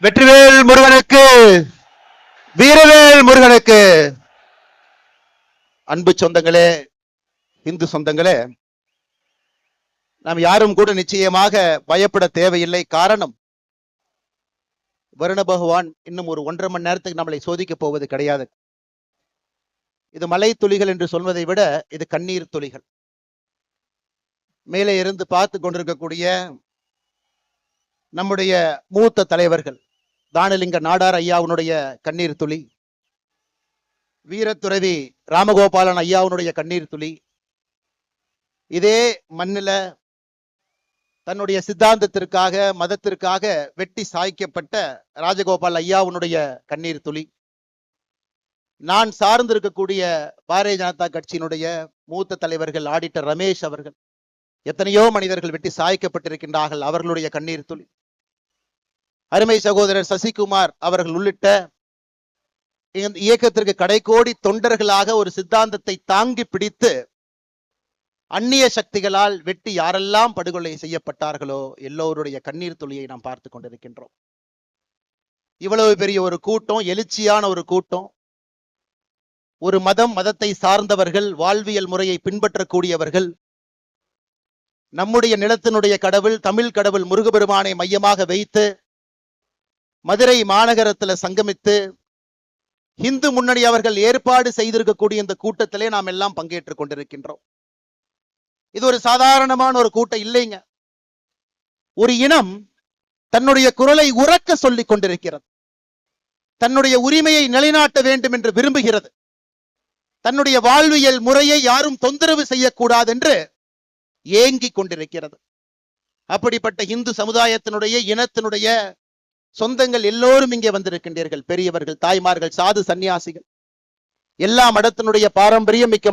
வெற்றிவேல் முருகனுக்கு, வீரவேல் முருகனுக்கு. அன்பு சொந்தங்களே, இந்து சொந்தங்களே, நாம் யாரும் கூட நிச்சயமாக பயப்பட தேவையில்லை. காரணம், வருண பகவான் இன்னும் ஒரு 1.5 மணி நேரத்துக்கு நம்மளை சோதிக்க போவது கிடையாது. இது மலை துளிகள் என்று சொல்வதை விட இது கண்ணீர் துளிகள். மேலே இருந்து பார்த்து கொண்டிருக்கக்கூடிய நம்முடைய மூத்த தலைவர்கள், தானலிங்க நாடார் ஐயாவுடைய கண்ணீர் துளி, வீரத்துறவி ராமகோபாலன் ஐயாவுடைய கண்ணீர் துளி, இதே மண்ணில தன்னுடைய சித்தாந்தத்திற்காக மதத்திற்காக வெட்டி சாய்க்கப்பட்ட ராஜகோபால் ஐயாவுடைய கண்ணீர் துளி, நான் சார்ந்திருக்கக்கூடிய பாரதிய ஜனதா கட்சியினுடைய மூத்த தலைவர்கள் ஆடிட்டர் ரமேஷ் அவர்கள், எத்தனையோ மனிதர்கள் வெட்டி சாய்க்கப்பட்டிருக்கின்றார்கள், அவர்களுடைய கண்ணீர் துளி, அருமை சகோதரர் சசிகுமார் அவர்கள் உள்ளிட்ட இந்த இயக்கத்திற்கு கடைக்கோடி தொண்டர்களாக ஒரு சித்தாந்தத்தை தாங்கி பிடித்து அந்நிய சக்திகளால் வெட்டி யாரெல்லாம் படுகொலை செய்யப்பட்டார்களோ எல்லோருடைய கண்ணீர் துளியை நாம் பார்த்து கொண்டிருக்கின்றோம். இவ்வளவு பெரிய ஒரு கூட்டம், எழுச்சியான ஒரு கூட்டம், ஒரு மதத்தை சார்ந்தவர்கள், வாழ்வியல் முறையை பின்பற்றக்கூடியவர்கள், நம்முடைய நிலத்தினுடைய கடவுள் தமிழ் கடவுள் முருகபெருமானை மையமாக வைத்து மதுரை மாநகரத்தில் சங்கமித்து இந்து முன்னணி அவர்கள் ஏற்பாடு செய்திருக்கக்கூடிய இந்த கூட்டத்திலே நாம் எல்லாம் பங்கேற்றுக் கொண்டிருக்கின்றோம். இது ஒரு சாதாரணமான ஒரு கூட்டம் இல்லைங்க. ஒரு இனம் தன்னுடைய குரலை உரக்க சொல்லிக் கொண்டிருக்கிறது, தன்னுடைய உரிமையை நிலைநாட்ட வேண்டும் என்று விரும்புகிறது, தன்னுடைய வாழ்வியல் முறையை யாரும் தொந்தரவு செய்யக்கூடாது என்று ஏங்கிக் கொண்டிருக்கிறது. அப்படிப்பட்ட இந்து சமுதாயத்தினுடைய இனத்தினுடைய சொந்தங்கள் எல்லோரும் இங்கே வந்திருக்கின்றீர்கள். பெரியவர்கள், தாய்மார்கள், சாது சன்னியாசிகள், எல்லா மடத்தினுடைய பாரம்பரியம் மிக்க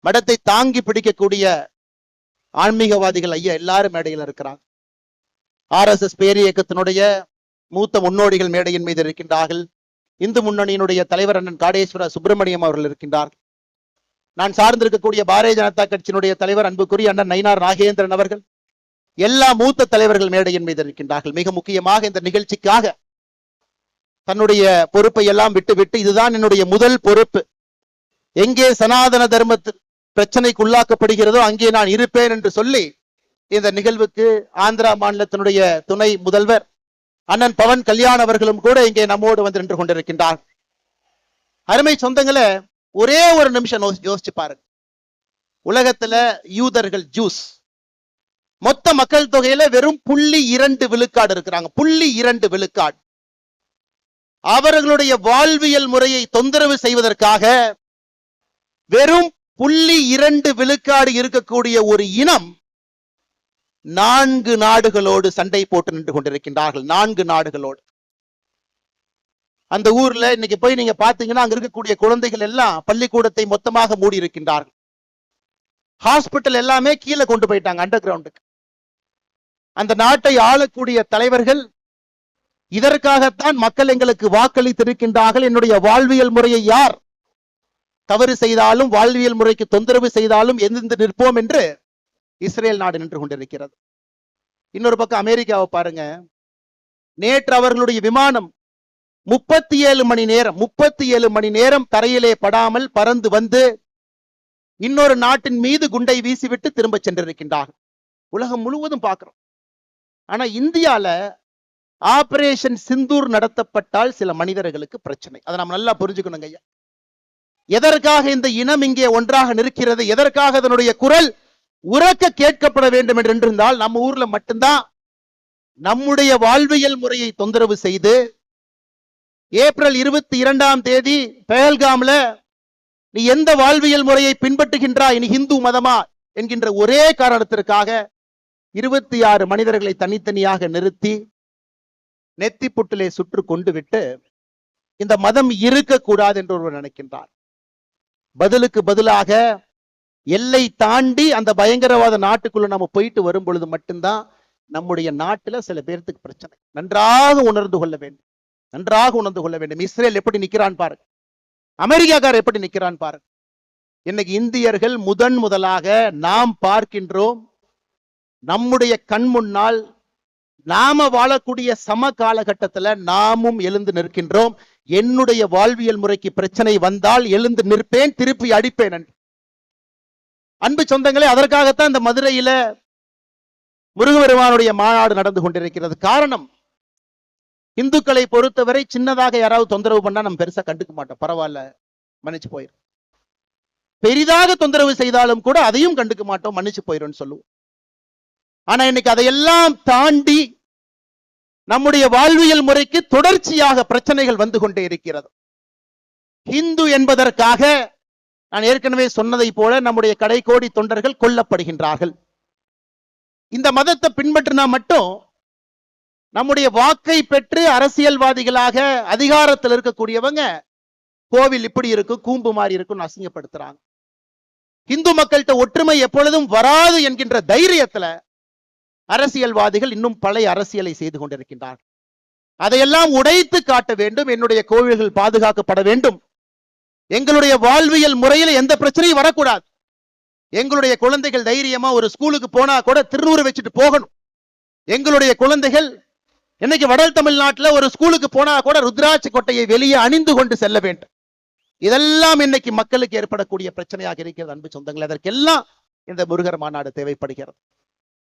மடத்தை தாங்கி பிடிக்கக்கூடிய ஆன்மீகவாதிகள் ஐயா எல்லாரும் மேடையில் இருக்கிறாங்க. RSS பேரியக்கத்தினுடைய மூத்த முன்னோடிகள் மேடையின் மீது இருக்கின்றார்கள். இந்து முன்னணியினுடைய தலைவர் அண்ணன் காடேஸ்வர சுப்பிரமணியம் அவர்கள் இருக்கின்றார்கள். நான் சார்ந்திருக்கக்கூடிய பாரதிய ஜனதா கட்சியினுடைய தலைவர் அன்புக்குரிய அண்ணன் நயினார் நாகேந்திரன் அவர்கள், எல்லா மூத்த தலைவர்கள் மேடையின் மீது இருக்கின்றார்கள். மிக முக்கியமாக இந்த நிகழ்ச்சிக்காக தன்னுடைய பொறுப்பை எல்லாம் விட்டுவிட்டு, இதுதான் என்னுடைய முதல் பொறுப்பு, எங்கே சனாதன தர்ம பிரச்சனைக்கு உள்ளாக்கப்படுகிறதோ அங்கே நான் இருப்பேன் என்று சொல்லி இந்த நிகழ்வுக்கு ஆந்திரா மாநிலத்தினுடைய துணை முதல்வர் அண்ணன் பவன் கல்யாண் அவர்களும் கூட இங்கே நம்மோடு வந்து நின்று கொண்டிருக்கின்றார். அருமை சொந்தங்களை, ஒரே ஒரு நிமிஷம் யோசிச்சு பாருங்க. உலகத்துல யூதர்கள், ஜூஸ், மொத்த மக்கள் தொகையில வெறும் 0.2 விழுக்காடு இருக்கிறாங்க. 0.2 விழுக்காடு. அவர்களுடைய வாழ்வியல் முறையை தொந்தரவு செய்வதற்காக வெறும் 0.2 விழுக்காடு இருக்கக்கூடிய ஒரு இனம் 4 நாடுகளோடு சண்டை போட்டு நின்று கொண்டிருக்கின்றார்கள். 4 நாடுகளோடு. அந்த ஊர்ல இன்னைக்கு போய் நீங்க பாத்தீங்கன்னா அங்க இருக்கக்கூடிய குழந்தைகள் எல்லாம் பள்ளிக்கூடத்தை மொத்தமாக மூடி இருக்கின்றார்கள். ஹாஸ்பிட்டல் எல்லாமே கீழே கொண்டு போயிட்டாங்க, அண்டர் கிரவுண்டுக்கு. அந்த நாட்டை ஆளக்கூடிய தலைவர்கள் இதற்காகத்தான் மக்கள் எங்களுக்கு வாக்களித்திருக்கின்றார்கள், என்னுடைய வாழ்வியல் முறையை யார் தவறு செய்தாலும், வாழ்வியல் முறைக்கு தொந்தரவு செய்தாலும் எதிர்த்து நிற்போம் என்று இஸ்ரேல் நாடு நின்று கொண்டிருக்கிறது. இன்னொரு பக்கம் அமெரிக்காவை பாருங்க. நேற்று அவர்களுடைய விமானம் 37 மணி நேரம் தரையிலே படாமல் பறந்து வந்து இன்னொரு நாட்டின் மீது குண்டை வீசிவிட்டு திரும்ப சென்றிருக்கின்றார்கள். உலகம் முழுவதும் பார்க்கிறோம். ஆனா இந்தியால ஆபரேஷன் சிந்தூர் நடத்தப்பட்டால் சில மனிதர்களுக்கு பிரச்சனை. அதை நாம் நல்லா புரிஞ்சுக்கணுங்க ஐயா. எதற்காக இந்த இனம் இங்கே ஒன்றாக நிற்கிறது, எதற்காக அதனுடைய குரல் உரக்க கேட்கப்பட வேண்டும் என்று இருந்தால், நம்ம ஊர்ல மட்டும்தான் நம்முடைய வாழ்வியல் முறையை தொந்தரவு செய்து ஏப்ரல் 22ஆம் தேதி பெஹல்காம்ல நீ எந்த வாழ்வியல் முறையை பின்பற்றுகின்றாய், நீ இந்து மதமா என்கின்ற ஒரே காரணத்திற்காக 26 மனிதர்களை தனித்தனியாக நிறுத்தி நெத்தி புட்டிலே சுற்று கொண்டு விட்டு இந்த மதம் இருக்கக்கூடாது என்று ஒருவர் நினைக்கின்றார். பதிலுக்கு பதிலாக எல்லை தாண்டி அந்த பயங்கரவாத நாட்டுக்குள்ள நம்ம போயிட்டு வரும் பொழுது மட்டும்தான் நம்முடைய நாட்டுல சில பேருக்கு பிரச்சனை. நன்றாக உணர்ந்து கொள்ள வேண்டும், நன்றாக உணர்ந்து கொள்ள வேண்டும். இஸ்ரேல் எப்படி நிக்கிறான் பாருங்க, அமெரிக்காக்காரர் எப்படி நிக்கிறான் பாருங்க. இன்னைக்கு இந்தியர்கள் முதலாக நாம் பார்க்கின்றோம், நம்முடைய கண் முன்னால் நாம வாழக்கூடிய சம காலகட்டத்துல நாமும் எழுந்து நிற்கின்றோம். என்னுடைய வாழ்வியல் முறைக்கு பிரச்சனை வந்தால் எழுந்து நிற்பேன், திருப்பி அடிப்பேன். அன்பு சொந்தங்களே, அதற்காகத்தான் இந்த மதுரையில முருகபெருமானுடைய மாநாடு நடந்து கொண்டிருக்கிறது. காரணம், இந்துக்களை பொறுத்தவரை சின்னதாக யாராவது தொந்தரவு பண்ணா நம்ம பெருசா கண்டுக்க மாட்டோம், பரவாயில்ல மன்னிச்சு போயிரும். பெரிதாக தொந்தரவு செய்தாலும் கூட அதையும் கண்டுக்க மாட்டோம், மன்னிச்சு போயிரும் சொல்லுவோம். ஆனா இன்னைக்கு அதையெல்லாம் தாண்டி நம்முடைய வாழ்வியல் முறைக்கு தொடர்ச்சியாக பிரச்சனைகள் வந்து கொண்டே இருக்கிறது. இந்து என்பதற்காக நான் ஏற்கனவே சொன்னதை போல நம்முடைய கடைக்கோடி தொண்டர்கள் கொல்லப்படுகின்றார்கள். இந்த மதத்தை பின்பற்றினா மட்டும் நம்முடைய வாக்கை பெற்று அரசியல்வாதிகளாக அதிகாரத்தில் இருக்கக்கூடியவங்க கோவில் இப்படி இருக்கும், கூம்பு மாதிரி இருக்கும் அசிங்கப்படுத்துறாங்க. இந்து மக்கள்கிட்ட ஒற்றுமை எப்பொழுதும் வராது என்கின்ற தைரியத்துல அரசியல்வாதிகள் இன்னும் பழைய அரசியலை செய்து கொண்டிருக்கின்றார்கள். அதையெல்லாம் உடைத்து காட்ட வேண்டும். என்னுடைய கோவில்கள் பாதுகாக்கப்பட வேண்டும். எங்களுடைய வாழ்வியல் முறையில் எந்த பிரச்சனையும் வரக்கூடாது. எங்களுடைய குழந்தைகள் தைரியமா ஒரு ஸ்கூலுக்கு போனா கூட திருநூறு வச்சுட்டு போகணும். எங்களுடைய குழந்தைகள் இன்னைக்கு வட தமிழ்நாட்டில் ஒரு ஸ்கூலுக்கு போனா கூட ருத்ராட்சி கொட்டையை வெளியே அணிந்து கொண்டு செல்ல வேண்டும். இதெல்லாம் இன்னைக்கு மக்களுக்கு ஏற்படக்கூடிய பிரச்சனையாக இருக்கிறது. அன்பு சொந்தங்கள், அதற்கெல்லாம் இந்த முருகர் மாநாடு தேவைப்படுகிறது.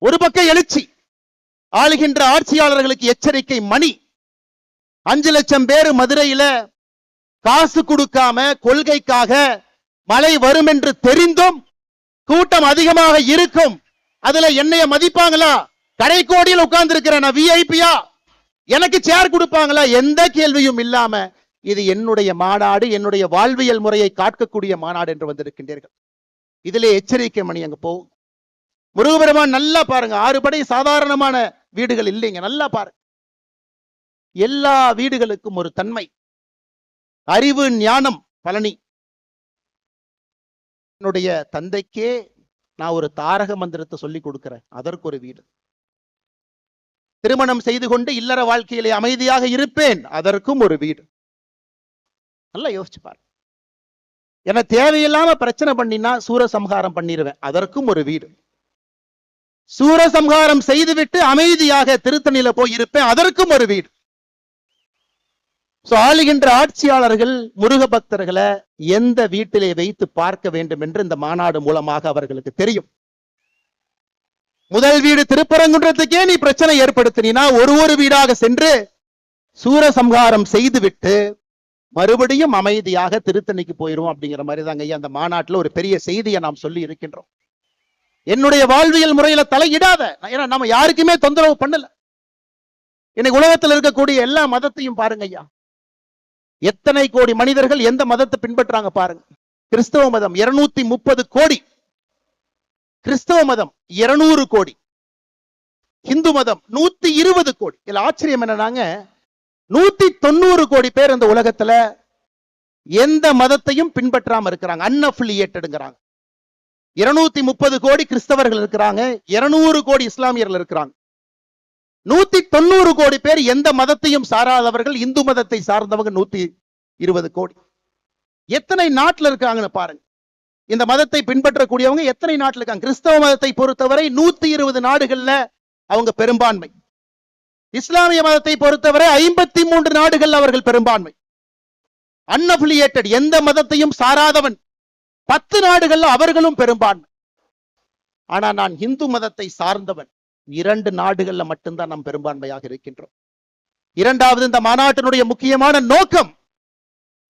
ஒரு பக்கம் எழுச்சி, ஆளுகின்ற ஆட்சியாளர்களுக்கு எச்சரிக்கை மணி. 5 லட்சம் பேர் மதுரையில காசு கொடுக்காம கொள்கைக்காக மழை வரும் என்று தெரிந்தும் கூட்டம் அதிகமாக இருக்கும். அதுல என்னைய மதிப்பாங்களா? கடைக்கோடியில் உட்கார்ந்து இருக்கிற நான் விஐபியா? எனக்கு சேர் கொடுப்பாங்களா? எந்த கேள்வியும் இல்லாம இது என்னுடைய மாநாடு, என்னுடைய வாழ்வியல் முறையை காக்கக்கூடிய மாநாடு என்று வந்திருக்கின்றீர்கள். இதிலே எச்சரிக்கை மணி அங்க போகும். முருகபெருமான் நல்லா பாருங்க, 6 படை சாதாரணமான வீடுகள் இல்லைங்க. நல்லா பாருங்க, எல்லா வீடுகளுக்கும் ஒரு தன்மை, அறிவு, ஞானம். பழனி என்னுடைய தந்தைக்கே நான் ஒரு தாரக மந்திரத்தை சொல்லி கொடுக்கிறேன், அதற்கு ஒரு வீடு. திருமணம் செய்து கொண்டு இல்லற வாழ்க்கையிலே அமைதியாக இருப்பேன், அதற்கும் ஒரு வீடு. நல்லா யோசிச்சு பாரு. என தேவையில்லாம பிரச்சனை பண்ணினா சூரசம்ஹாரம் பண்ணிடுவேன், அதற்கும் ஒரு வீடு. சூரசம்ஹாரம் செய்துவிட்டு அமைதியாக திருத்தணியில போய் இருப்பேன், அதற்கும் ஒரு வீடு. ஆளுகின்ற ஆட்சியாளர்கள் முருக பக்தர்களை எந்த வீட்டிலே வைத்து பார்க்க வேண்டும் என்று இந்த மாநாடு மூலமாக அவர்களுக்கு தெரியும். முதல் வீடு திருப்பரங்குன்றத்துக்கே நீ பிரச்சனை ஏற்படுத்தினா ஒரு வீடாக சென்று சூரசம்ஹாரம் செய்துவிட்டு மறுபடியும் அமைதியாக திருத்தணிக்கு போயிரும். அப்படிங்கிற மாதிரி தாங்க அந்த மாநாட்டில் ஒரு பெரிய செய்தியை நாம் சொல்லி இருக்கின்றோம். என்னுடைய வாழ்வியல் முறையில தலையிடாத, ஏன்னா நம்ம யாருக்குமே தொந்தரவு பண்ணல. இன்னைக்கு உலகத்தில் இருக்கக்கூடிய எல்லா மதத்தையும் பாருங்க ஐயா, எத்தனை கோடி மனிதர்கள் எந்த மதத்தை பின்பற்றாங்க பாருங்க. கிறிஸ்தவ மதம் 230 கோடி, கிறிஸ்தவ மதம் 200 கோடி, இந்து மதம் 120 கோடி. இதுல ஆச்சரியம் என்னன்னாங்க, 190 கோடி பேர் இந்த உலகத்துல எந்த மதத்தையும் பின்பற்றாம இருக்கிறாங்க, அன்அஃபிலியேட்டட்ங்கறாங்க. 230 கோடி கிறிஸ்தவர்கள் இருக்கிறாங்க, 200 கோடி இஸ்லாமியர்கள் இருக்கிறாங்க. 190 கோடி பேர் எந்த மதத்தையும் சாராதவர்கள், இந்து மதத்தை சார்ந்தவங்க 120 கோடி. எத்தனை நாட்டில் இருக்காங்கன்னு பாருங்க. இந்த மதத்தை பின்பற்றக்கூடியவங்க எத்தனை நாட்டில் இருக்காங்க? கிறிஸ்தவ மதத்தை பொறுத்தவரை 120 நாடுகள்ல அவங்க பெரும்பான்மை. இஸ்லாமிய மதத்தை பொறுத்தவரை 53 நாடுகள் அவர்கள் பெரும்பான்மை. அன்அஃபிலியேட்டட், எந்த மதத்தையும் சாராதவன் 10 நாடுகள்ல அவர்களும் பெரும்பான்மை. ஆனா நான் இந்து மதத்தை சார்ந்தவன், 2 நாடுகள்ல மட்டும்தான் நாம் பெரும்பான்மையாக இருக்கின்றோம். இரண்டாவது, இந்த மாநாட்டினுடைய முக்கியமான நோக்கம்,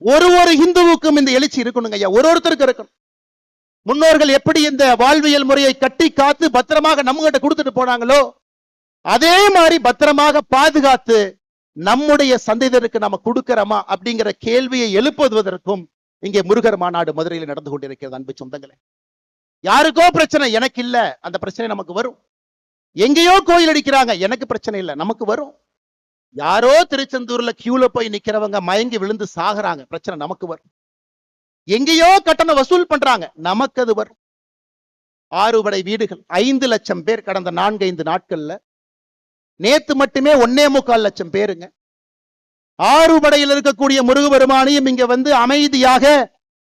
ஒரு இந்துவுக்கும் இந்த எழுச்சி இருக்கணுங்க ஐயா, ஒருத்தருக்கு இருக்கணும். முன்னோர்கள் எப்படி இந்த வாழ்வியல் முறையை கட்டி காத்து பத்திரமாக நம்ம கிட்ட கொடுத்துட்டு போனாங்களோ, அதே மாதிரி பத்திரமாக பாதுகாத்து நம்முடைய சந்ததியருக்கு நம்ம கொடுக்கிறோமா அப்படிங்கிற கேள்வியை எழுப்புவதற்கும் இங்கே முருகர் மாநாடு மதுரையில் நடந்து கொண்டிருக்கிறது. அன்பு சொந்தங்களே, யாருக்கோ பிரச்சனை, எனக்கு இல்ல, அந்த பிரச்சனை நமக்கு வரும். எங்கேயோ கோயில் அடிக்கிறாங்க, எனக்கு பிரச்சனை இல்லை, நமக்கு வரும். யாரோ திருச்செந்தூர்ல கியூல போய் நிக்கிறவங்க மயங்கி விழுந்து சாகுறாங்க, பிரச்சனை நமக்கு வரும். எங்கேயோ கட்டணம் வசூல் பண்றாங்க, நமக்கு அது வரும். 6 படை வீடுகள், 5 லட்சம் பேர் கடந்த 4-5 நாட்கள்ல. நேத்து மட்டுமே 1.25 லட்சம் பேருங்க. 6 படையில் இருக்கக்கூடிய முருகபெருமானையும் இங்க வந்து அமைதியாக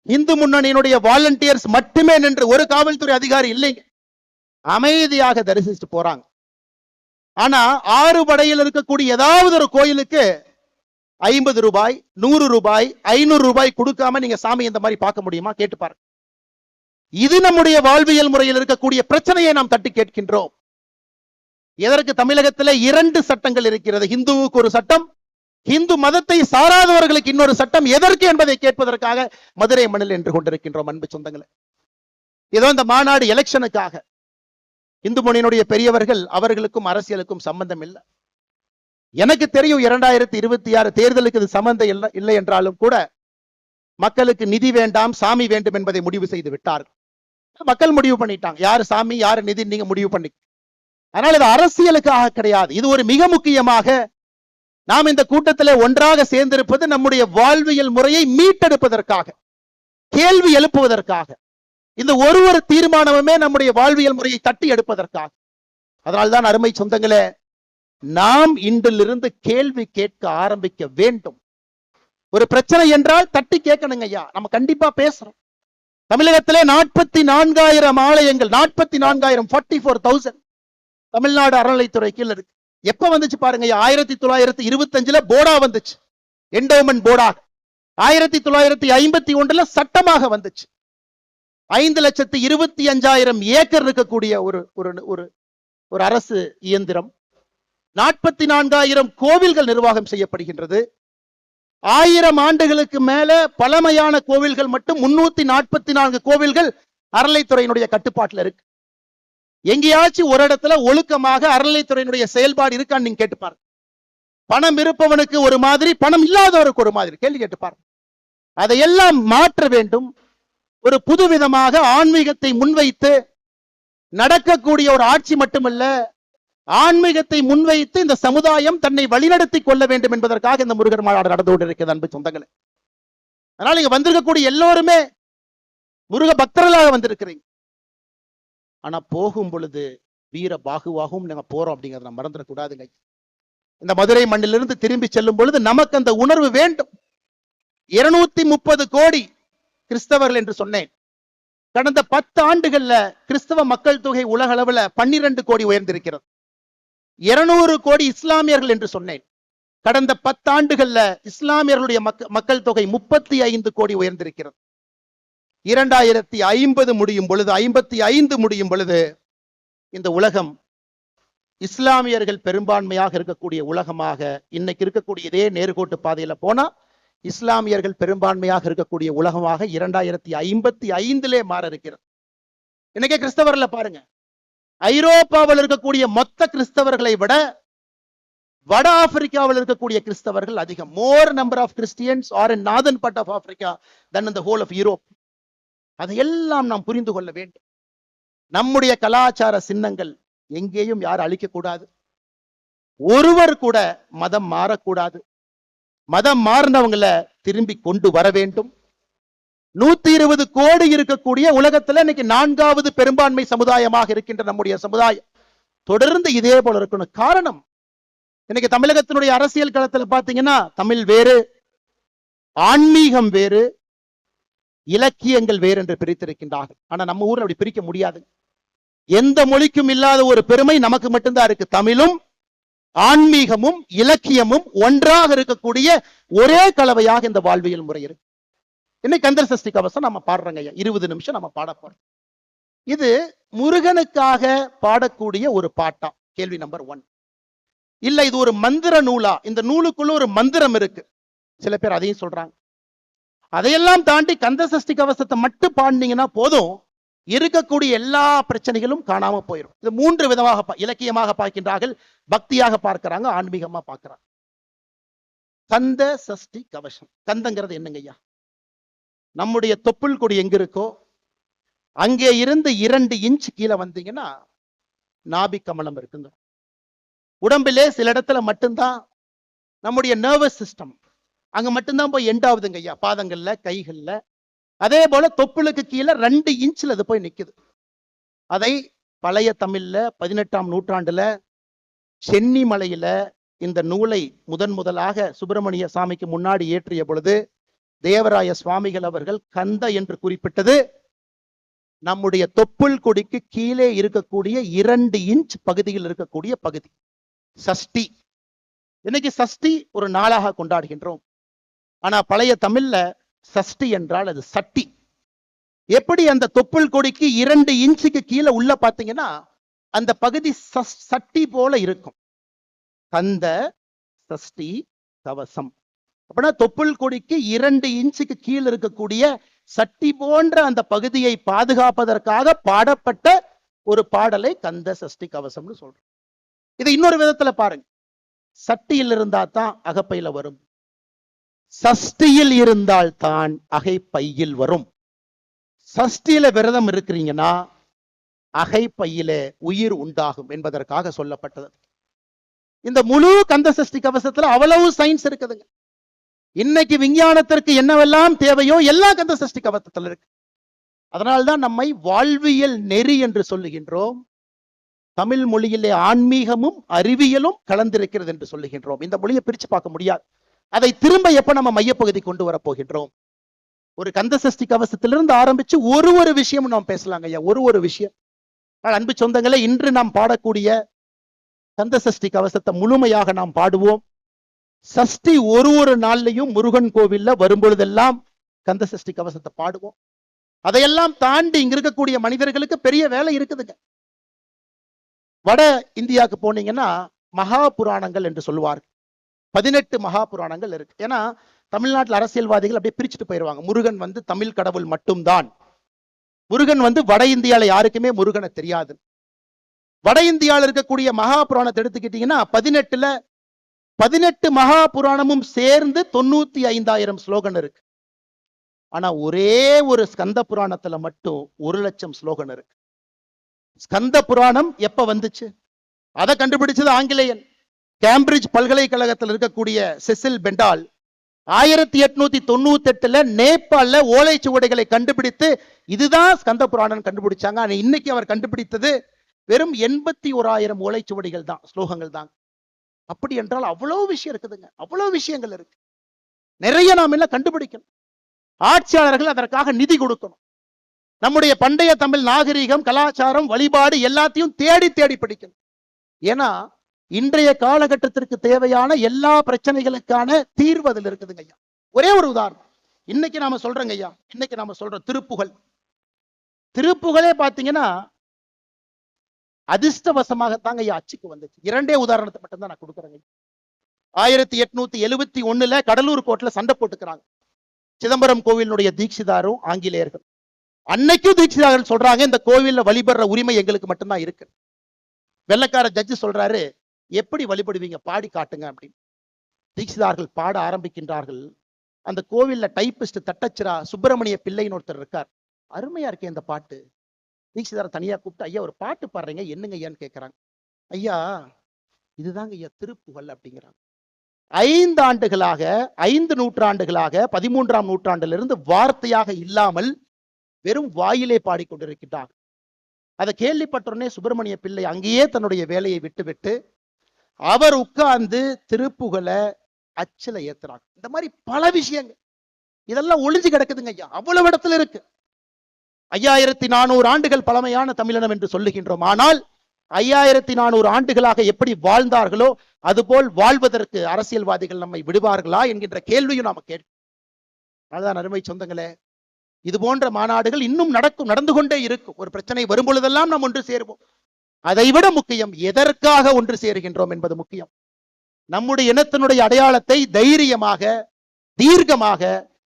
இந்து முன்னணியினுடைய வாலண்டியர்ஸ் மட்டுமே நின்று, ஒரு காவல்துறை அதிகாரி இல்லைங்க, அமைதியாக தரிசிச்சுட்டு போறாங்க. ஆனா ஆறுபடையில் இருக்கக்கூடிய ஏதாவது ஒரு கோயிலுக்கு 50 ரூபாய் 100 ரூபாய் 500 ரூபாய் கொடுக்காம நீங்க சாமி இந்த மாதிரி பார்க்க முடியுமா? கேட்டு பாருங்க. இது நம்முடைய வாழ்வியல் முறையில் இருக்கக்கூடிய பிரச்சனையை நாம் தட்டி கேட்கின்றோம். எதற்கு தமிழகத்தில் 2 சட்டங்கள் இருக்கிறது? இந்துவுக்கு ஒரு சட்டம், இந்து மதத்தை சாராதவர்களுக்கு இன்னொரு சட்டம். எதற்கு என்பதை கேட்பதற்காக மதுரை மண்ணில் என்று கொண்டிருக்கின்றோம். அன்பு சொந்தங்களே, ஏதோ இந்த மாநாடு எலெக்ஷனுக்காக இந்து முன்னணியினுடைய பெரியவர்கள், அவர்களுக்கும் அரசியலுக்கும் சம்பந்தம் இல்லை. எனக்கு தெரியும் 2026 தேர்தலுக்கு இது சம்பந்தம் இல்லை என்றாலும் கூட மக்களுக்கு நிதி வேண்டாம், சாமி வேண்டும் என்பதை முடிவு செய்து விட்டார்கள். மக்கள் முடிவு பண்ணிட்டாங்க, யாரு சாமி யாரு நிதி நீங்க முடிவு பண்ணி. அதனால இது அரசியலுக்காக கிடையாது. இது ஒரு மிக முக்கியமாக நாம் இந்த கூட்டத்திலே ஒன்றாக சேர்ந்திருப்பது நம்முடைய வாழ்வியல் முறையை மீட்டெடுப்பதற்காக, கேள்வி எழுப்புவதற்காக. இந்த ஒரு தீர்மானமுமே நம்முடைய வாழ்வியல் முறையை தட்டி எடுப்பதற்காக. அதனால்தான் அருமை சொந்தங்களே, நாம் இன்றிலிருந்து கேள்வி கேட்க ஆரம்பிக்க வேண்டும். ஒரு பிரச்சனை என்றால் தட்டி கேட்கணுங்க ஐயா. நம்ம கண்டிப்பா பேசுறோம். தமிழகத்திலே 44,000 ஆலயங்கள், 44,000 தமிழ்நாடு அறநிலைத்துறை கீழ் இருக்கு. எப்ப வந்துச்சு பாருங்க, 1925 போர்டா வந்துச்சு, என்டோமென்ட் போர்டாக. 1951 சட்டமாக வந்துச்சு. 5,25,000 ஏக்கர் இருக்கக்கூடிய ஒரு அரசு இயந்திரம். 44,000 கோவில்கள் நிர்வாகம் செய்யப்படுகின்றது. 1000 ஆண்டுகளுக்கு மேல பழமையான கோவில்கள் மட்டும் 344 கோவில்கள் அறநிலைத்துறையினுடைய கட்டுப்பாட்டில் இருக்கு. எங்கேயாச்சும் ஒரு இடத்துல ஒழுக்கமாக அறநிலைத்துறையினுடைய செயல்பாடு இருக்கான்னு நீங்க கேட்டுப்பாரு. பணம் இருப்பவனுக்கு ஒரு மாதிரி, பணம் இல்லாதவருக்கு ஒரு மாதிரி. கேள்வி கேட்டுப்பாரு. அதையெல்லாம் மாற்ற வேண்டும். ஒரு புதுவிதமாக ஆன்மீகத்தை முன்வைத்து நடக்கக்கூடிய ஒரு ஆட்சி மட்டுமல்ல, ஆன்மீகத்தை முன்வைத்து இந்த சமுதாயம் தன்னை வழிநடத்தி கொள்ள வேண்டும் என்பதற்காக இந்த முருகர் மாநாடு நடந்து கொண்டிருக்கிறது. அன்பு சொந்தங்களே, அதனால இங்க வந்திருக்கக்கூடிய எல்லோருமே முருக பக்தர்களாக வந்திருக்கிறீங்க. ஆனா போகும் பொழுது வீர பாகுவாகவும் நாங்க போறோம் அப்படிங்கிறத மறந்துடக்கூடாதுங்க. இந்த மதுரை மண்ணிலிருந்து திரும்பி செல்லும் பொழுது நமக்கு அந்த உணர்வு வேண்டும். 230 கோடி கிறிஸ்தவர்கள் என்று சொன்னேன். கடந்த 10 ஆண்டுகள்ல கிறிஸ்தவ மக்கள் தொகை உலக அளவுல 12 கோடி உயர்ந்திருக்கிறது. 200 கோடி இஸ்லாமியர்கள் என்று சொன்னேன். கடந்த 10 ஆண்டுகள்ல இஸ்லாமியர்களுடைய மக்கள் தொகை 35 கோடி உயர்ந்திருக்கிறது. 2050 முடியும் பொழுது, 55 முடியும் பொழுது இந்த உலகம் இஸ்லாமியர்கள் பெரும்பான்மையாக இருக்கக்கூடிய உலகமாக, இன்னைக்கு இருக்கக்கூடிய இதே நேர்கோட்டு பாதையில போனா இஸ்லாமியர்கள் பெரும்பான்மையாக இருக்கக்கூடிய உலகமாக 2055 மாற இருக்கிறது. இன்னைக்கே கிறிஸ்தவர்ல பாருங்க, ஐரோப்பாவில் இருக்கக்கூடிய மொத்த கிறிஸ்தவர்களை விட வட ஆப்பிரிக்காவில் இருக்கக்கூடிய கிறிஸ்தவர்கள் அதிகம். More number of Christians are in northern part of Africa than in the whole of Europe. அதையெல்லாம் நாம் புரிந்து கொள்ள வேண்டும். நம்முடைய கலாச்சார சின்னங்கள் எங்கேயும் யாரும் அழிக்க கூடாது. ஒருவர் கூட மதம் மாறக்கூடாது. மதம் மாறினவங்களை திரும்பி கொண்டு வர வேண்டும். 120 கோடி இருக்கக்கூடிய உலகத்துல இன்னைக்கு 4வது பெரும்பான்மை சமுதாயமாக இருக்கின்ற நம்முடைய சமுதாயம் தொடர்ந்து இதே போல இருக்கணும். காரணம், இன்னைக்கு தமிழகத்தினுடைய அரசியல் களத்துல பாத்தீங்கன்னா தமிழ் வேறு, ஆன்மீகம் வேறு, இலக்கியங்கள் வேறு என்று பிரித்திருக்கின்றார்கள். ஆனா நம்ம ஊர்ல அப்படி பிரிக்க முடியாது. எந்த மொழிக்கும் இல்லாத ஒரு பெருமை நமக்கு மட்டும்தான் இருக்கு. தமிழும் ஆன்மீகமும் இலக்கியமும் ஒன்றாக இருக்கக்கூடிய ஒரே கலவையாக இந்த வாழ்வியல் முறை இருக்கு. இன்னைக்கு கந்தர் சஷ்டி கவசம் நம்ம பாடுறோங்க, 20 நிமிஷம் நம்ம பாட போறோம். இது முருகனுக்காக பாடக்கூடிய ஒரு பாட்டா? கேள்வி நம்பர் 1. இல்ல இது ஒரு மந்திர நூலா? இந்த நூலுக்குள்ள ஒரு மந்திரம் இருக்கு, சில பேர் அதையும் சொல்றாங்க. அதையெல்லாம் தாண்டி கந்த சஷ்டி கவசத்தை மட்டும் பாடினீங்கன்னா போதும், இருக்கக்கூடிய எல்லா பிரச்சனைகளும் காணாம போயிடும். இது 3 விதமாக இலக்கியமாக பார்க்கின்றார்கள், பக்தியாக பார்க்கிறாங்க, ஆன்மீகமா பார்க்கிறாங்க. கந்த சஷ்டி கவசம். கந்தங்கிறது என்னங்க ஐயா? நம்முடைய தொப்புள் கொடி எங்க இருக்கோ அங்கே இருந்து 2 இன்ச் கீழே வந்தீங்கன்னா நாபி கமலம் இருக்குங்க. உடம்பிலே சில இடத்துல மட்டும்தான் நம்முடைய நர்வஸ் சிஸ்டம் அங்க மட்டும்தான் போய் எண்ட் ஆகுதுங்க ஐயா, பாதங்கள்ல கைகள்ல. அதே போல தொப்புளுக்கு கீழே 2 இன்ச்ல அது போய் நிக்குது. அதை பழைய தமிழ்ல 18ஆம் நூற்றாண்டுல சென்னி மலையில இந்த நூலை முதலாக சுப்பிரமணிய சாமிக்கு முன்னாடி ஏற்றிய பொழுது தேவராய சுவாமிகள் அவர்கள் கந்த என்று குறிப்பிட்டது நம்முடைய தொப்புள் கொடிக்கு கீழே இருக்கக்கூடிய 2 இன்ச் பகுதியில் இருக்கக்கூடிய பகுதி. சஷ்டி. இன்னைக்கு சஷ்டி ஒரு நாளாக கொண்டாடுகின்றோம். ஆனா பழைய தமிழ்ல சஷ்டி என்றால் அது சட்டி. எப்படி அந்த தொப்புள் கொடிக்கு 2 இன்ச்சுக்கு கீழே உள்ள பாத்தீங்கன்னா அந்த பகுதி சட்டி போல இருக்கும். கந்த சஷ்டி கவசம் அப்படின்னா தொப்புள் கொடிக்கு 2 இன்ச்சுக்கு கீழே இருக்கக்கூடிய சட்டி போன்ற அந்த பகுதியை பாதுகாப்பதற்காக பாடப்பட்ட ஒரு பாடலை கந்த சஷ்டி கவசம்னு சொல்றோம். இது இன்னொரு விதத்துல பாருங்க, சட்டியில் இருந்தா தான் அகப்பையில வரும், சஷ்டியில் இருந்தால் தான் அகைப்பையில் வரும். சஷ்டியில விரதம் இருக்கிறீங்கன்னா அகைப்பையில உயிர் உண்டாகும் என்பதற்காக சொல்லப்பட்டது. இந்த முழு கந்த சஷ்டி கவசத்துல அவ்வளவு சயின்ஸ் இருக்குதுங்க. இன்னைக்கு விஞ்ஞானத்திற்கு என்னவெல்லாம் தேவையோ எல்லா கந்த சஷ்டி கவசத்துல இருக்கு. அதனால்தான் நம்மை வாழ்வியல் நெறி என்று சொல்லுகின்றோம். தமிழ் மொழியிலே ஆன்மீகமும் அறிவியலும் கலந்திருக்கிறது என்று சொல்லுகின்றோம். இந்த மொழியை பிரிச்சு பார்க்க முடியாது. அதை திரும்ப எப்ப நம்ம மையப்பகுதி கொண்டு வர போகின்றோம்? ஒரு கந்த சஷ்டி கவசத்திலிருந்து ஆரம்பிச்சு ஒரு விஷயம் நாம் பேசலாங்க ஐயா, ஒரு விஷயம். அன்பு சொந்தங்களே, இன்று நாம் பாடக்கூடிய கந்த சஷ்டி கவசத்தை முழுமையாக நாம் பாடுவோம். சஷ்டி ஒரு நாள்லையும் முருகன் கோவில்ல வரும்பொழுதெல்லாம் கந்த சஷ்டி கவசத்தை பாடுவோம். அதையெல்லாம் தாண்டி இங்க இருக்கக்கூடிய மனிதர்களுக்கு பெரிய வேலை இருக்குதுங்க. வட இந்தியாவுக்கு போனீங்கன்னா மகா புராணங்கள் என்று சொல்லுவார்கள். 18 மகா புராணங்கள் இருக்கு. ஏன்னா தமிழ்நாட்டில் அரசியல்வாதிகள் அப்படியே பிரிச்சுட்டு போயிடுவாங்க. முருகன் வந்து தமிழ் கடவுள் மட்டும்தான். முருகன் வந்து வட இந்தியால யாருக்குமே முருகனை தெரியாது. வட இந்தியாவில் இருக்கக்கூடிய மகா புராணத்தை எடுத்துக்கிட்டீங்கன்னா 18 மகா புராணமும் சேர்ந்து 95,000 ஸ்லோகன் இருக்கு. ஆனா ஒரே ஒரு ஸ்கந்த புராணத்துல மட்டும் 1,00,000 ஸ்லோகன் இருக்கு. ஸ்கந்த புராணம் எப்ப வந்துச்சு? அதை கண்டுபிடிச்சது ஆங்கிலேயன். கேம்பிரிட்ஜ் பல்கலைக்கழகத்தில் இருக்கக்கூடிய செசில் பெண்டால் 1898 நேபாள ஓலைச்சுவடைகளை கண்டுபிடித்து இதுதான் ஸ்கந்த புராணம் கண்டுபிடிச்சாங்க. ஆனா இன்னைக்கு அவர் கண்டுபிடித்தது வெறும் 81,000 ஓலைச்சுவடிகள் தான், ஸ்லோகங்கள் தான். அப்படி என்றால் அவ்வளவு விஷயம் இருக்குதுங்க, அவ்வளவு விஷயங்கள் இருக்கு. நிறைய நாம் என்ன கண்டுபிடிக்கணும். ஆட்சியாளர்கள் அதற்காக நிதி கொடுக்கணும். நம்முடைய பண்டைய தமிழ் நாகரிகம், கலாச்சாரம், வழிபாடு எல்லாத்தையும் தேடி தேடி படிக்கணும். ஏன்னா இன்றைய காலகட்டத்திற்கு தேவையான எல்லா பிரச்சனைகளுக்கான தீர்வு அதில் இருக்குதுங்க ஐயா. ஒரே ஒரு உதாரணம் இன்னைக்கு நாம சொல்றோங்க ஐயா. இன்னைக்கு நாம சொல்ற திருப்புகளே பாத்தீங்கன்னா அதிர்ஷ்டவசமாகத்தாங்க ஐயா அச்சுக்கு வந்துச்சு. 2 உதாரணத்தை மட்டும் தான் நான் கொடுக்குறேங்க. 1871 கடலூர் கோர்ட்ல சண்டை போட்டுக்கிறாங்க சிதம்பரம் கோவிலுடைய தீட்சிதாரும் ஆங்கிலேயர்கள். அன்னைக்கும் தீட்சிதார்கள் சொல்றாங்க இந்த கோவில்ல வழிபடுற உரிமை எங்களுக்கு மட்டும்தான் இருக்கு. வெள்ளக்கார ஜட்ஜு சொல்றாரு, எப்படி வழிபடுவீங்க, பாடி காட்டுங்க அப்படின்னு. தீட்சிதார்கள் பாட ஆரம்பிக்கின்றார்கள். அந்த கோவில்ல டைப்பிஸ்ட் தட்டச்சிரா சுப்பிரமணிய பிள்ளைன்னு ஒருத்தர் இருக்கார். அருமையா இருக்கே இந்த பாட்டு. தீட்சிதாரை தனியா கூப்பிட்டு, ஐயா ஒரு பாட்டு பாடுறீங்க, என்னங்க ஐயான்னு கேட்கிறாங்க. ஐயா இதுதாங்க ஐயா திருப்புகழ் அப்படிங்கிறாங்க. 5 ஆண்டுகளாக 5 நூற்றாண்டுகளாக 13ஆம் நூற்றாண்டிலிருந்து வார்த்தையாக இல்லாமல் வெறும் வாயிலே பாடிக்கொண்டிருக்கிறார். அதை கேள்விப்பட்டோடனே சுப்பிரமணிய பிள்ளை அங்கேயே தன்னுடைய வேலையை விட்டு அவர் உட்கார்ந்து திருப்புகளை அச்சில ஏத்துறாங்க. இந்த மாதிரி பல விஷயங்கள் இதெல்லாம் ஒளிஞ்சு கிடக்குதுங்க ஐயா, அவ்வளவு இடத்துல இருக்கு. 5400 ஆண்டுகள் பழமையான தமிழினம் என்று சொல்லுகின்றோம். ஆனால் 5400 ஆண்டுகளாக எப்படி வாழ்ந்தார்களோ அதுபோல் வாழ்வதற்கு அரசியல்வாதிகள் நம்மை விடுவார்களா என்கின்ற கேள்வியும் நாம கேட்போம். அதுதான் அருமை சொந்தங்களே, இது போன்ற மாநாடுகள் இன்னும் நடந்து கொண்டே இருக்கும். ஒரு பிரச்சனை வரும் பொழுதெல்லாம் நாம் ஒன்று சேருவோம். அதைவிட முக்கியம் எதற்காக ஒன்று சேருகின்றோம் என்பது முக்கியம். நம்முடைய இனத்தினுடைய அடையாளத்தை தைரியமாக தீர்க்கமாக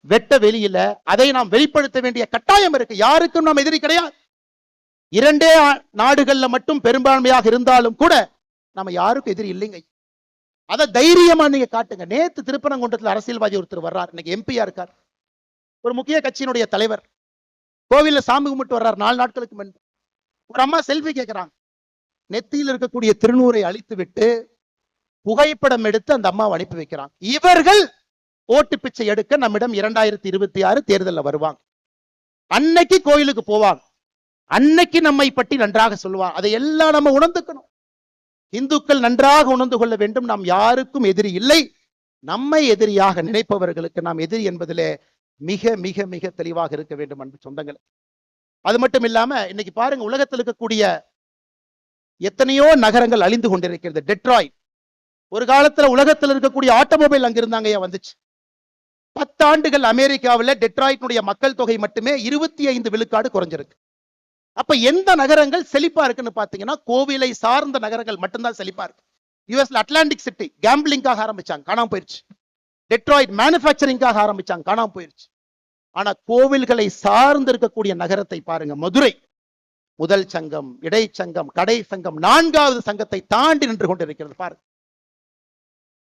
வெட்ட வெளியில அதை நாம் வெளிப்படுத்த வேண்டிய கட்டாயம் இருக்கு. யாருக்கும் நாம் எதிரி கிடையாது. 2 நாடுகள்ல மட்டும் பெரும்பான்மையாக இருந்தாலும் கூட நம்ம யாருக்கும் எதிரி இல்லைங்க. அதை தைரியமா நீங்க காட்டுங்க. நேத்து திருப்பரங்குன்றத்தில் அரசியல்வாதி ஒருத்தர் வர்றார், இன்னைக்கு எம்பியா இருக்கார், ஒரு முக்கிய கட்சியினுடைய தலைவர். கோவில்ல சாமி கும்பிட்டு வர்றார் 4 நாட்களுக்கு முன்பு. ஒரு அம்மா செல்ஃபி கேட்கிறாங்க. நெத்தியில் இருக்கக்கூடிய திருநூரை அழித்து விட்டு புகைப்படம் எடுத்து அந்த அம்மாவை அனுப்பி வைக்கிறாங்க. இவர்கள் ஓட்டு பிச்சை எடுக்க நம்மிடம் 2026 தேர்தலில் வருவாங்க. அன்னைக்கு கோயிலுக்கு போவாங்க. அன்னைக்கு நம்மை பற்றி நன்றாக சொல்லுவாங்க. அதை எல்லாம் நம்ம உணர்ந்துக்கணும். இந்துக்கள் நன்றாக உணர்ந்து கொள்ள வேண்டும். நாம் யாருக்கும் எதிரி இல்லை. நம்மை எதிரியாக நினைப்பவர்களுக்கு நாம் எதிரி என்பதிலே மிக மிக மிக தெளிவாக இருக்க வேண்டும் அன்பு சொந்தங்கள். அது மட்டும் இல்லாம இன்னைக்கு பாருங்க, உலகத்தில் இருக்கக்கூடிய எத்தனையோ நகரங்கள் அழிந்து கொண்டிருக்கிறது. டெட்ராய்ட் ஒரு காலத்துல உலகத்தில் இருக்கக்கூடிய ஆட்டோமொபைல் அங்க இருந்தாங்க வந்துச்சு. 10 ஆண்டுகள் அமெரிக்காவில் டெட்ராய்டினுடைய மக்கள் தொகை மட்டுமே 25 விழுக்காடு குறைஞ்சிருக்கு. அப்ப எந்த நகரங்கள் செழிப்பா இருக்குன்னு பாத்தீங்கன்னா கோவிலை சார்ந்த நகரங்கள் மட்டும்தான் செழிப்பா இருக்கு. யுஎஸ்ல அட்லாண்டிக் சிட்டி கேம்பிளிங்காக ஆரம்பிச்சாங்க, காணாம போயிருச்சு. டெட்ராய்ட் மேனுஃபேக்சரிங்காக ஆரம்பிச்சாங்க, காணாம போயிருச்சு. ஆனா கோவில்களை சார்ந்து இருக்கக்கூடிய நகரத்தை பாருங்க, மதுரை முதல் சங்கம், இடைச்சங்கம், கடை சங்கம், 4வது சங்கத்தை தாண்டி நின்று கொண்டிருக்கிறது பாருங்க.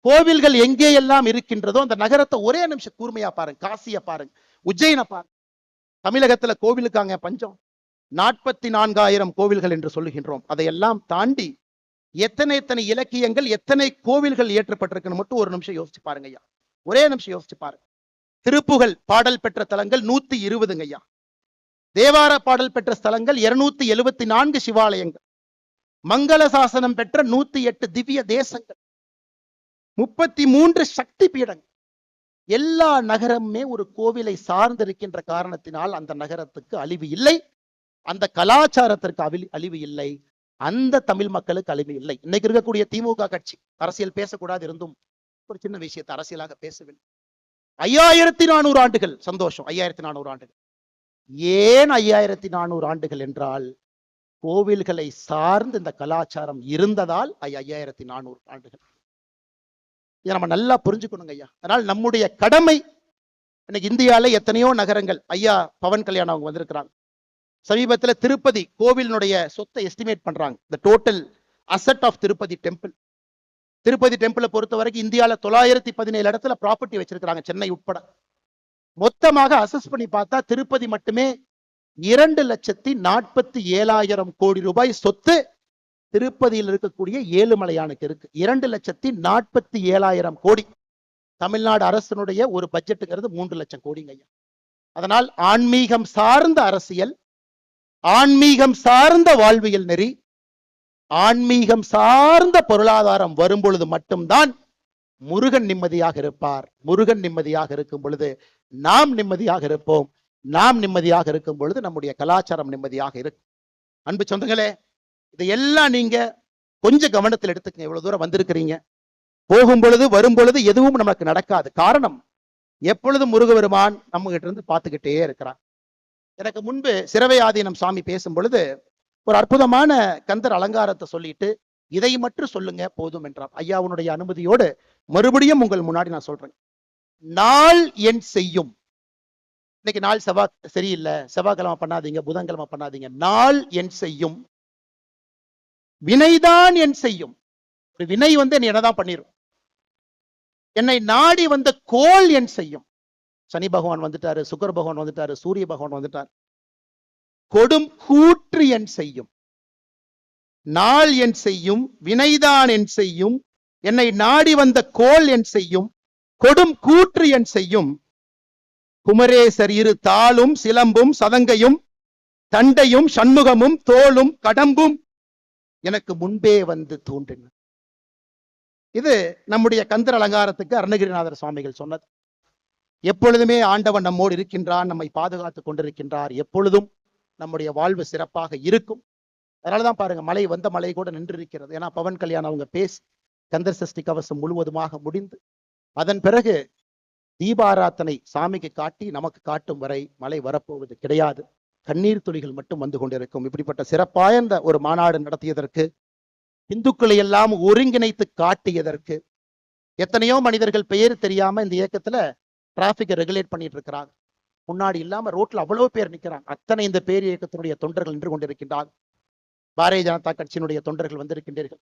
கோவில்கள் எங்கே எல்லாம் இருக்கின்றதோ அந்த நகரத்தை ஒரே நிமிஷம் கூர்மையா பாருங்க. காசிய பாருங்க, உஜ்ஜயின பாருங்க. தமிழகத்துல கோவிலுக்காங்க பஞ்சம். 44,000 கோவில்கள் என்று சொல்லுகின்றோம். அதையெல்லாம் தாண்டி எத்தனை இலக்கியங்கள், எத்தனை கோவில்கள் ஏற்றப்பட்டிருக்குன்னு மட்டும் ஒரு நிமிஷம் யோசிச்சு பாருங்க ஐயா. ஒரே நிமிஷம் யோசிச்சு பாருங்க. திருப்புகழ் பாடல் பெற்ற தலங்கள் 120 ஐயா. தேவார பாடல் பெற்ற ஸ்தலங்கள் 274 சிவாலயங்கள். மங்கள சாசனம் பெற்ற 108 திவ்ய தேசங்கள், 33 சக்தி பீடங்கள். எல்லா நகரமுமே ஒரு கோவிலை சார்ந்திருக்கின்ற காரணத்தினால் அந்த நகரத்துக்கு அழிவு இல்லை, அந்த கலாச்சாரத்திற்கு அழிவு இல்லை, அந்த தமிழ் மக்களுக்கு அழிவு இல்லை. இன்னைக்கு இருக்கக்கூடிய திமுக கட்சி அரசியல் பேசக்கூடாது இருந்தும் ஒரு சின்ன விஷயத்தை அரசியலாக பேசவில்லை. 5400 ஆண்டுகள் சந்தோஷம். 5400 ஆண்டுகள். ஏன் 5400 ஆண்டுகள் என்றால் கோவில்களை சார்ந்து இந்த கலாச்சாரம் இருந்ததால் 5400 ஆண்டுகள். இதை நம்ம நல்லா புரிஞ்சுக்கணுங்க ஐயா. அதனால் நம்முடைய கடமை. இன்னைக்கு இந்தியாவில் எத்தனையோ நகரங்கள், ஐயா பவன் கல்யாணம் அவங்க வந்திருக்கிறாங்க. சமீபத்தில் திருப்பதி கோவிலினுடைய சொத்தை எஸ்டிமேட் பண்றாங்க. The total asset of Tirupati temple. Tirupati டெம்பிளை பொறுத்த வரைக்கும் இந்தியாவில் 917 இடத்துல ப்ராப்பர்ட்டி வச்சிருக்கிறாங்க, சென்னை உட்பட. மொத்தமாக அசஸ் பண்ணி பார்த்தா திருப்பதி மட்டுமே 2,47,000 கோடி ரூபாய் சொத்து திருப்பதியில் இருக்கக்கூடிய ஏழுமலையானுக்கு இருக்கு. 2,47,000 கோடி. தமிழ்நாடு அரசினுடைய ஒரு பட்ஜெட்டுங்கிறது 3 லட்சம் கோடிங்க ஐயா. அதனால் ஆன்மீகம் சார்ந்த அரசியல், ஆன்மீகம் சார்ந்த வாழ்வியல் நெறி, ஆன்மீகம் சார்ந்த பொருளாதாரம் வரும் பொழுது மட்டும்தான் முருகன் நிம்மதியாக இருப்பார். முருகன் நிம்மதியாக இருக்கும் பொழுது நாம் நிம்மதியாக இருப்போம். நாம் நிம்மதியாக இருக்கும் பொழுது நம்முடைய கலாச்சாரம் நிம்மதியாக இருக்கும். அன்பு சொந்தங்களே, இதையெல்லாம் நீங்க கொஞ்சம் கவனத்தில் எடுத்துக்கங்க. எவ்வளவு தூரம் வந்திருக்கிறீங்க. போகும் பொழுது வரும் பொழுது எதுவும் நமக்கு நடக்காது. காரணம், எப்பொழுதும் முருகபெருமான் நம்ம கிட்ட இருந்து பார்த்துக்கிட்டே இருக்கிறான். எனக்கு முன்பு சிரவை ஆதீனம் சாமி பேசும் பொழுது ஒரு அற்புதமான கந்தர் அலங்காரத்தை சொல்லிட்டு இதை மட்டும் சொல்லுங்க போதும் என்றார். ஐயாவுடைய அனுமதியோடு மறுபடியும் உங்கள் முன்னாடி நான் சொல்றேன். நாள் என் செய்யும். இன்னைக்கு நாள் சரியில்லை, செவ்வாய்க்கிழமை பண்ணாதீங்க, புதன்கிழமை பண்ணாதீங்க. நாள் என் செய்யும், வினைதான் என் செய்யும். ஒரு வினை என்னதான் பண்ணிரும். என்னை நாடி வந்த கோள் என் செய்யும். சனி பகவான் வந்துட்டாரு, சுக்கர பகவான் வந்துட்டாரு, சூரிய பகவான் வந்துட்டார். கொடும் கூற்று என் செய்யும். நாள் என் செய்யும், வினைதான் என் செய்யும், என்னை நாடி வந்த கோள் என் செய்யும், கொடும் கூற்று என் செய்யும். குமரேசர் இரு தாளும் சிலம்பும் சதங்கையும் தண்டையும் சண்முகமும் தோளும் கடம்பும் எனக்கு முன்பே வந்து தோன்றின. இது நம்முடைய கந்தர் அலங்காரத்துக்கு அருணகிரிநாதர் சுவாமிகள் சொன்னது. எப்பொழுதுமே ஆண்டவன் நம்மோடு இருக்கின்றான், நம்மை பாதுகாத்துக் கொண்டிருக்கின்றார். எப்பொழுதும் நம்முடைய வாழ்வு சிறப்பாக இருக்கும். அதனாலதான் பாருங்க, மழை வந்த மழை கூட நின்று இருக்கிறது. ஏன்னா பவன் கல்யாணம் அவங்க பேசி கந்தர் சஷ்டி கவசம் முழுவதுமாக முடிந்து அதன் பிறகு தீபாராத்தனை சாமிக்கு காட்டி நமக்கு காட்டும் வரை மழை வரப்போவது கிடையாது. கண்ணீர் துளிகள் மட்டும் வந்து கொண்டிருக்கும். இப்படிப்பட்ட சிறப்பாய்ந்த ஒரு மாநாடு நடத்தியதற்கு, இந்துக்களை எல்லாம் ஒருங்கிணைத்து காட்டியதற்கு, எத்தனையோ மனிதர்கள் பெயர் தெரியாம இந்த இயக்கத்துல டிராபிக்கை ரெகுலேட் பண்ணிட்டு இருக்கிறாங்க. முன்னாடி இல்லாம ரோட்ல அவ்வளவு பேர் நிற்கிறாங்க. அத்தனை இந்த பேர் இயக்கத்தினுடைய தொண்டர்கள் நின்று கொண்டிருக்கின்றார்கள். பாரதிய ஜனதா கட்சியினுடைய தொண்டர்கள் வந்திருக்கின்றீர்கள்.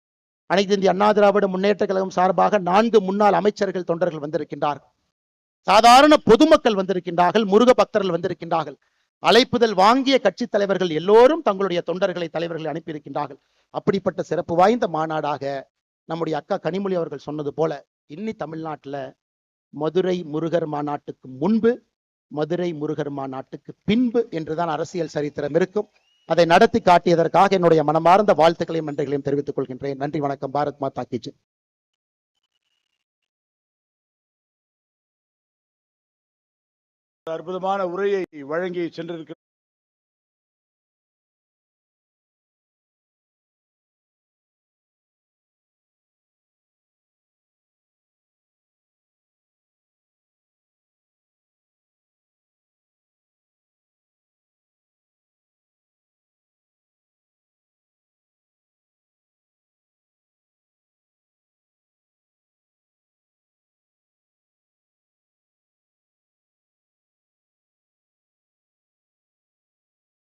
அனைத்து இந்திய அண்ணா திராவிட முன்னேற்ற கழகம் சார்பாக 4 முன்னாள் அமைச்சர்கள் தொண்டர்கள் வந்திருக்கின்றார்கள். சாதாரண பொதுமக்கள் வந்திருக்கின்றார்கள். முருக பக்தர்கள் வந்திருக்கின்றார்கள். அழைப்புதல் வாங்கிய கட்சி தலைவர்கள் எல்லோரும் தங்களுடைய தொண்டர்களை, தலைவர்களை அனுப்பியிருக்கின்றார்கள். அப்படிப்பட்ட சிறப்பு வாய்ந்த மாநாடாக நம்முடைய அக்கா கனிமொழி அவர்கள் சொன்னது போல இன்னி தமிழ்நாட்டில் மதுரை முருகர் மாநாட்டுக்கு முன்பு, மதுரை முருகர் மாநாட்டுக்கு பின்பு என்றுதான் அரசியல் சரித்திரம் இருக்கும். அதை நடத்தி காட்டியதற்காக என்னுடைய மனமார்ந்த வாழ்த்துக்களையும் நன்றிகளையும் தெரிவித்துக் கொள்கின்றேன். நன்றி, வணக்கம். பாரத் மாதா கி ஜெய். அற்புதமான உரையை வழங்கி சென்றிருக்கிறார்.